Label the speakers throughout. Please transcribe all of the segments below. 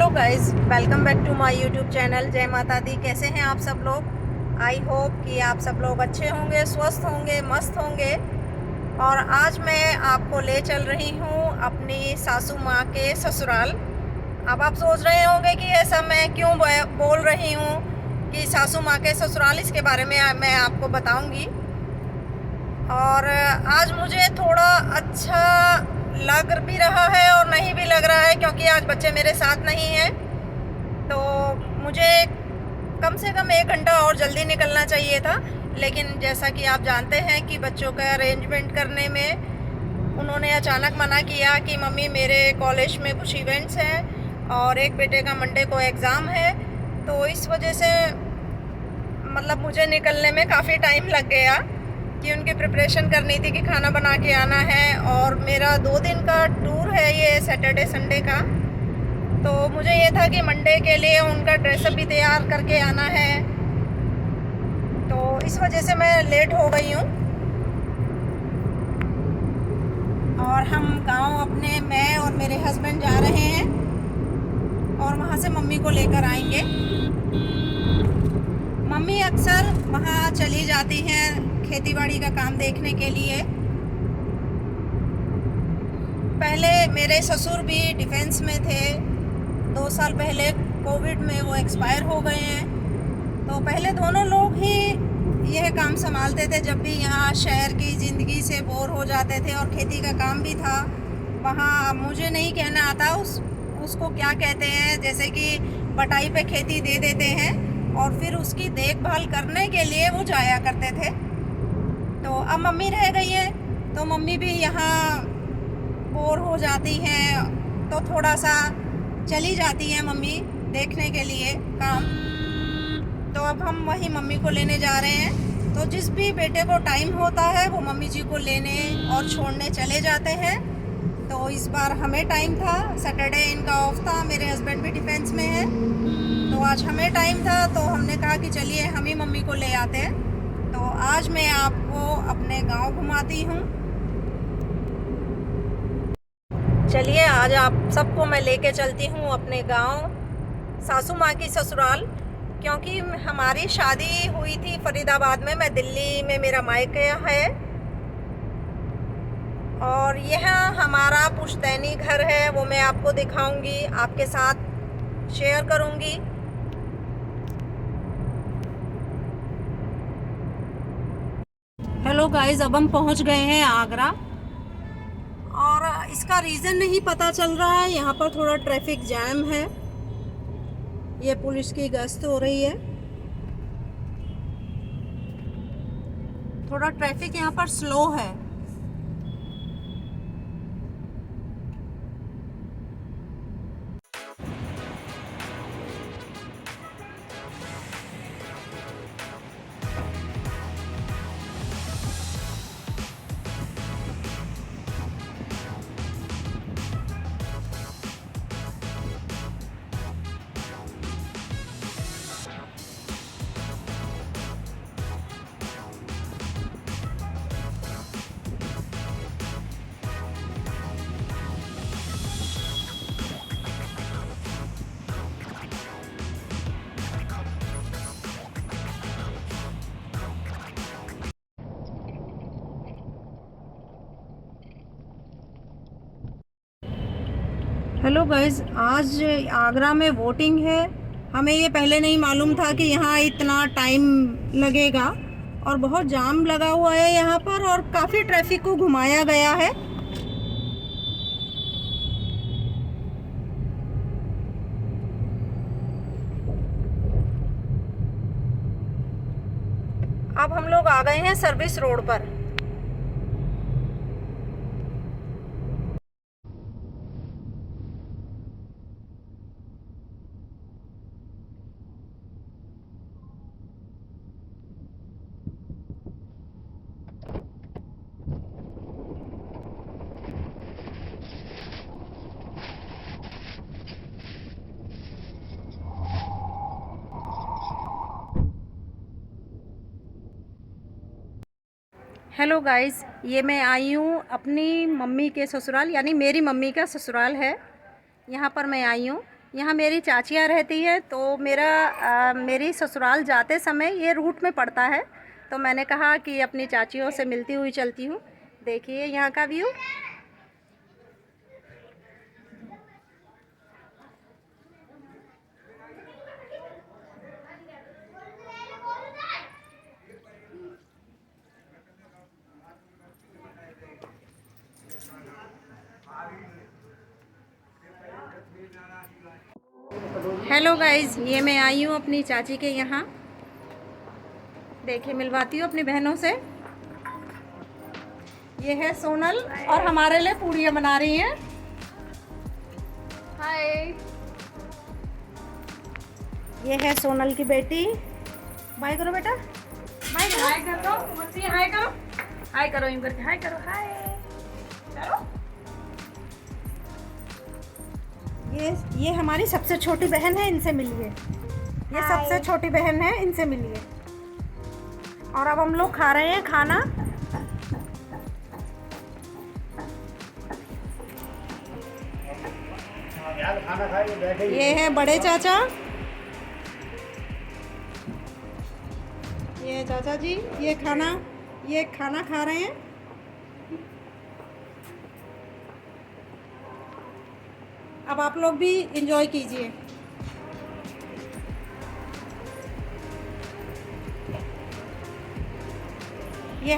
Speaker 1: Hello guys, welcome back to my YouTube channel. जय माता दी। कैसे हैं आप सब लोग? आई होप कि आप सब लोग अच्छे होंगे, स्वस्थ होंगे, मस्त होंगे। और आज मैं आपको ले चल रही हूँ अपनी सासू माँ के ससुराल। अब आप सोच रहे होंगे कि ऐसा मैं क्यों बोल रही हूँ कि सासू माँ के ससुराल, इसके बारे में मैं आपको बताऊँगी। और आज मुझे थोड़ा अच्छा लग भी रहा है और नहीं भी लग रहा है, क्योंकि आज बच्चे मेरे साथ नहीं हैं। तो मुझे कम से कम 1 घंटा और जल्दी निकलना चाहिए था, लेकिन जैसा कि आप जानते हैं कि बच्चों का अरेंजमेंट करने में उन्होंने अचानक मना किया कि मम्मी मेरे कॉलेज में कुछ इवेंट्स हैं और एक बेटे का मंडे को एग्ज़ाम है। तो इस वजह से मतलब मुझे निकलने में काफ़ी टाइम लग गया कि उनकी प्रिपरेशन करनी थी कि खाना बना के आना है। और मेरा 2 दिन का टूर है ये, सैटरडे संडे का। तो मुझे ये था कि मंडे के लिए उनका ड्रेसअप भी तैयार करके आना है। तो इस वजह से मैं लेट हो गई हूँ। और हम गांव अपने, मैं और मेरे हस्बैंड जा रहे हैं और वहाँ से मम्मी को लेकर आएंगे। मम्मी अक्सर वहाँ चली जाती हैं खेतीबाड़ी का काम देखने के लिए। पहले मेरे ससुर भी डिफेंस में थे। 2 साल पहले कोविड में वो एक्सपायर हो गए हैं। तो पहले दोनों लोग ही यह काम संभालते थे जब भी यहाँ शहर की ज़िंदगी से बोर हो जाते थे, और खेती का काम भी था वहाँ। मुझे नहीं कहना आता उसको क्या कहते हैं, जैसे कि बटाई पे खेती दे देते हैं और फिर उसकी देखभाल करने के लिए वो जाया करते थे। तो अब मम्मी रह गई है, तो मम्मी भी यहाँ बोर हो जाती हैं, तो थोड़ा सा चली जाती हैं मम्मी देखने के लिए काम। तो अब हम वही मम्मी को लेने जा रहे हैं। तो जिस भी बेटे को टाइम होता है वो मम्मी जी को लेने और छोड़ने चले जाते हैं। तो इस बार हमें टाइम था, सैटरडे इनका ऑफ था, मेरे हस्बैंड भी डिफेंस में है। तो आज हमें टाइम था, तो हमने कहा कि चलिए हम ही मम्मी को ले आते हैं। तो आज मैं आपको अपने गांव घुमाती हूँ। चलिए आज आप सबको मैं लेके चलती हूँ अपने गांव, सासू माँ की ससुराल। क्योंकि हमारी शादी हुई थी फरीदाबाद में, मैं दिल्ली में मेरा मायका है। और यह हमारा पुश्तैनी घर है, वो मैं आपको दिखाऊंगी, आपके साथ शेयर करूंगी। हेलो गाइस, अब हम पहुंच गए हैं आगरा। और इसका रीज़न नहीं पता चल रहा है, यहाँ पर थोड़ा ट्रैफिक जैम है। ये पुलिस की गश्त हो रही है। थोड़ा ट्रैफिक यहाँ पर स्लो है। हेलो गाइस, आज आगरा में वोटिंग है। हमें ये पहले नहीं मालूम था कि यहाँ इतना टाइम लगेगा, और बहुत जाम लगा हुआ है यहाँ पर, और काफ़ी ट्रैफिक को घुमाया गया है। अब हम लोग आ गए हैं सर्विस रोड पर। हेलो गाइस, ये मैं आई हूँ अपनी मम्मी के ससुराल, यानी मेरी मम्मी का ससुराल है। यहाँ पर मैं आई हूँ। यहाँ मेरी चाचियाँ रहती है, तो मेरी ससुराल जाते समय ये रूट में पड़ता है, तो मैंने कहा कि अपनी चाचियों से मिलती हुई चलती हूँ। देखिए यहाँ का व्यू। हेलो गाइज, ये मैं आई हूँ अपनी चाची के यहाँ। देखिए मिलवाती हूँ अपनी बहनों से। ये है सोनल और हमारे लिए पूड़ियाँ बना रही हैं। हाय। ये है सोनल की बेटी। बाय करो बेटा, बाय करो। हाय करो, हाय करो, हाय करो, यूं करके हाय करो, हाय करो। ये हमारी सबसे छोटी बहन है, इनसे मिलिए। ये सबसे छोटी बहन है, इनसे मिलिए। और अब हम लोग खा रहे हैं खाना। ये है बड़े चाचा, ये चाचा जी, ये खाना खा रहे हैं। अब आप लोग भी एंजॉय कीजिए। ये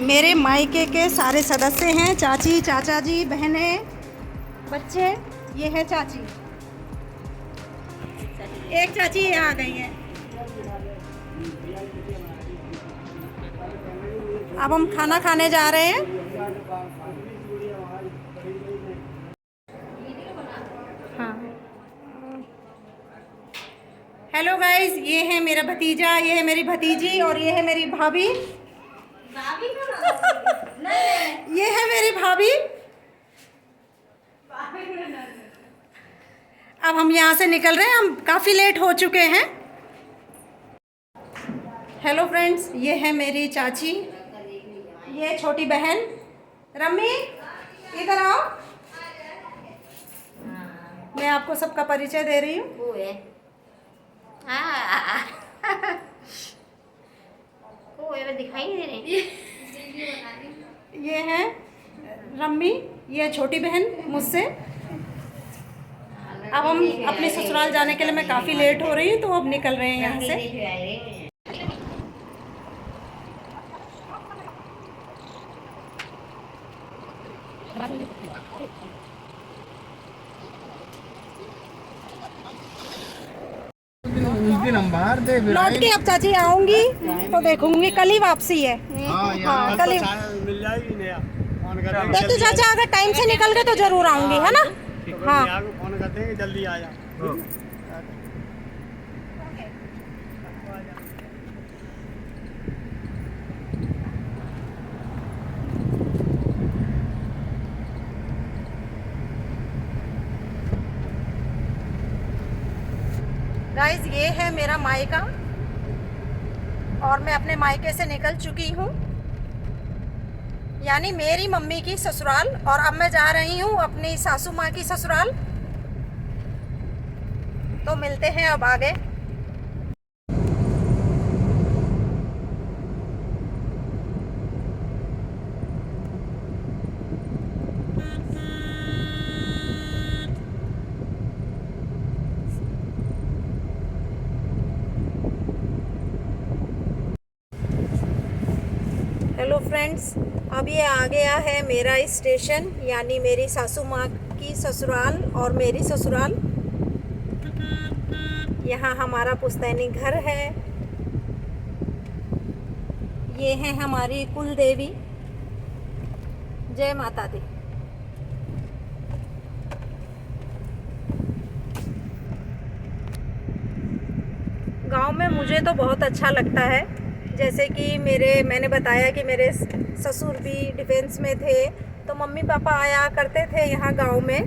Speaker 1: मेरे मायके के सारे सदस्य हैं, चाची, चाचा जी, बहनें, बच्चे। ये है चाची, एक चाची ये आ गई है। अब हम खाना खाने जा रहे हैं। हाँ, हेलो गाइस, ये है मेरा भतीजा, ये है मेरी भतीजी और ये है मेरी भाभी। ये है मेरी भाभी। अब हम यहाँ से निकल रहे हैं, हम काफ़ी लेट हो चुके हैं। हेलो फ्रेंड्स, ये है मेरी चाची, ये छोटी बहन रम्मी, इधर आओ। मैं आपको सबका परिचय दे रही हूँ। दिखाई नहीं दे रही। ये है रम्मी, ये छोटी बहन मुझसे। अब हम अपने ससुराल जाने के लिए, मैं काफ़ी लेट हो रही हूँ, तो अब निकल रहे हैं यहाँ से। लौट के अब चाची आऊंगी तो देखूंगी, कल ही वापसी है। हाँ कल ही मिल जाएगी। देखिए चाचा, अगर टाइम से निकल गए तो जरूर आऊंगी, है ना। हाँ फोन कर देंगे, जल्दी आ जा। गाइस, ये है मेरा मायका और मैं अपने मायके से निकल चुकी हूँ, यानी मेरी मम्मी की ससुराल। और अब मैं जा रही हूँ अपनी सासू माँ की ससुराल। तो मिलते हैं अब आगे। हेलो फ्रेंड्स, अब ये आ गया है मेरा स्टेशन, यानी मेरी सासू माँ की ससुराल और मेरी ससुराल। यहाँ हमारा पुश्तैनी घर है। ये है हमारी कुल देवी। जय माता दी। गांव में मुझे तो बहुत अच्छा लगता है। जैसे कि मैंने बताया कि मेरे ससुर भी डिफेंस में थे, तो मम्मी पापा आया करते थे यहाँ गांव में।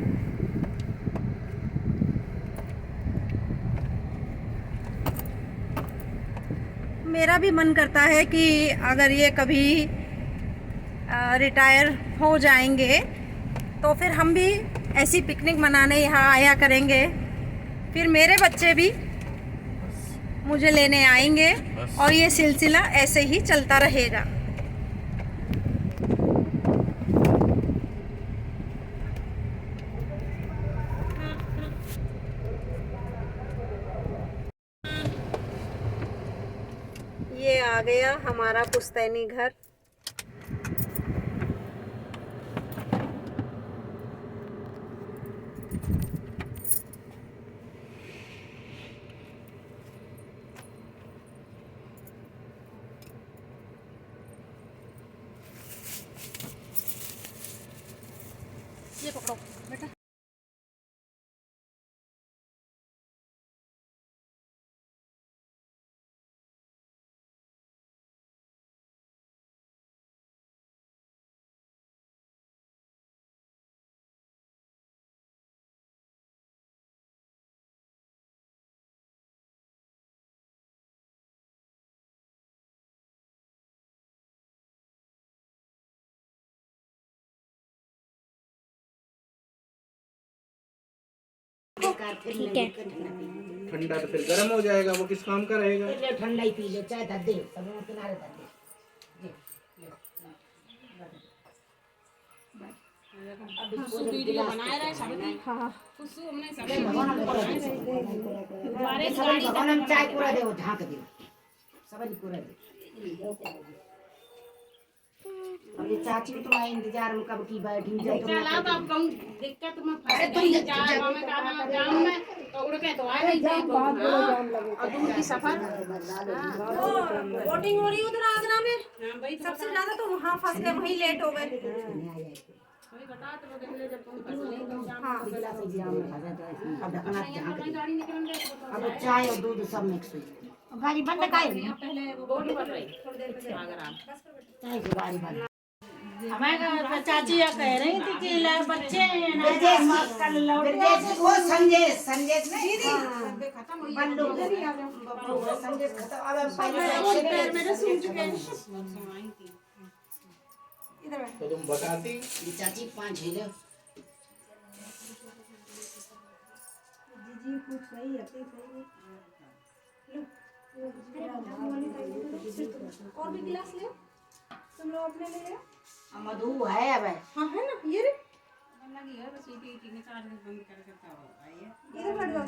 Speaker 1: मेरा भी मन करता है कि अगर ये कभी रिटायर हो जाएंगे तो फिर हम भी ऐसी पिकनिक मनाने यहाँ आया करेंगे। फिर मेरे बच्चे भी मुझे लेने आएंगे और ये सिलसिला ऐसे ही चलता रहेगा। ये आ गया हमारा पुश्तैनी घर। ये पकड़ो बेटा।
Speaker 2: ठीक है।
Speaker 3: ठंडा तो फिर गर्म हो जाएगा, वो किस काम का रहेगा।
Speaker 2: ठंडा ही पी ले, चाय धर दे, सब किनारे धर दे। भगवान चाय पूरा दे, झाँक दे, सब पूरा दे। और ये चाची को तुम्हारे इंतजार में कब की बैठी जाए। चला तो अब कहूं दिक्कत मत फंसे, तुम जा में काम जाम में तो उड़ के तो आ नहीं दे और दूर की सफर
Speaker 1: वोटिंग हो रही उधर आगरा में। हां भाई, सबसे ज्यादा तो वहां फंस गए, वहीं लेट हो गए।
Speaker 2: वही बता तो देखले जब तुम फंस नहीं तो हां बिगला से जाम में फंसा जाए। अब ढकना गाड़ी निकल गई, अब चाय और दूध सब मिक्स हो गया। गाड़ी बंद काहे पहले वो बोर्ड पर रही थोड़ी देर पहले आगरा चाय की गाड़ी बंद।
Speaker 4: हमें चाची या कह रही थी कि बच्चे
Speaker 2: वो संजेश नहीं दीदी खत्म हो गया। संजेश खत्म। अब पैर मेरे सूज चुके इधर
Speaker 3: तो तुम बताती।
Speaker 2: चाची 5 हिले
Speaker 1: जी कुछ सही है, सही और भी गिलास ले तुम लोग अपने ले ले।
Speaker 2: मधु है अब।
Speaker 1: हाँ है ना, ये रे
Speaker 4: लगी है बस ये निकाल के बंद करके तो आइए
Speaker 1: इधर हट जाओ,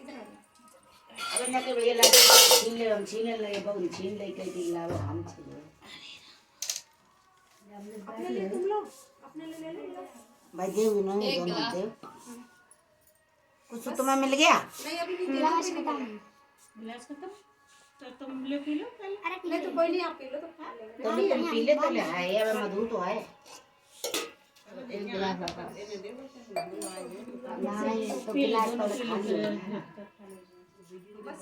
Speaker 1: इधर
Speaker 2: अब ना के भैया लागे छीने लगे बहुत छीन ले के लाओ हम छीने
Speaker 1: अपने ले, तुम लोग अपने ले ले
Speaker 2: भाई देव नहीं दोनों देव कुछ तुम्हें मिल गया
Speaker 1: नहीं। अभी भी गिलास
Speaker 4: खत्म तो तुम ले पी लो पहले।
Speaker 1: अरे नहीं तो कोई नहीं, आप पी लो तो खा लेंगे।
Speaker 2: तुम पी ले तो ले है अब मधु तो है एक गिलास नहीं तो गिलास तो खा लो
Speaker 1: बस।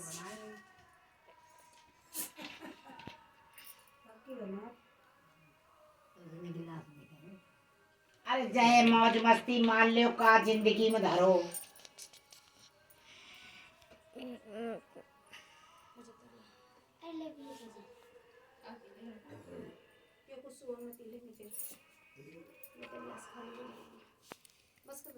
Speaker 2: अरे जय मौज मस्ती मान लो का जिंदगी में धरो।
Speaker 1: ये कुछ सुबह में पी लेंगे फिर ये गिलास खा लेंगे बस कर।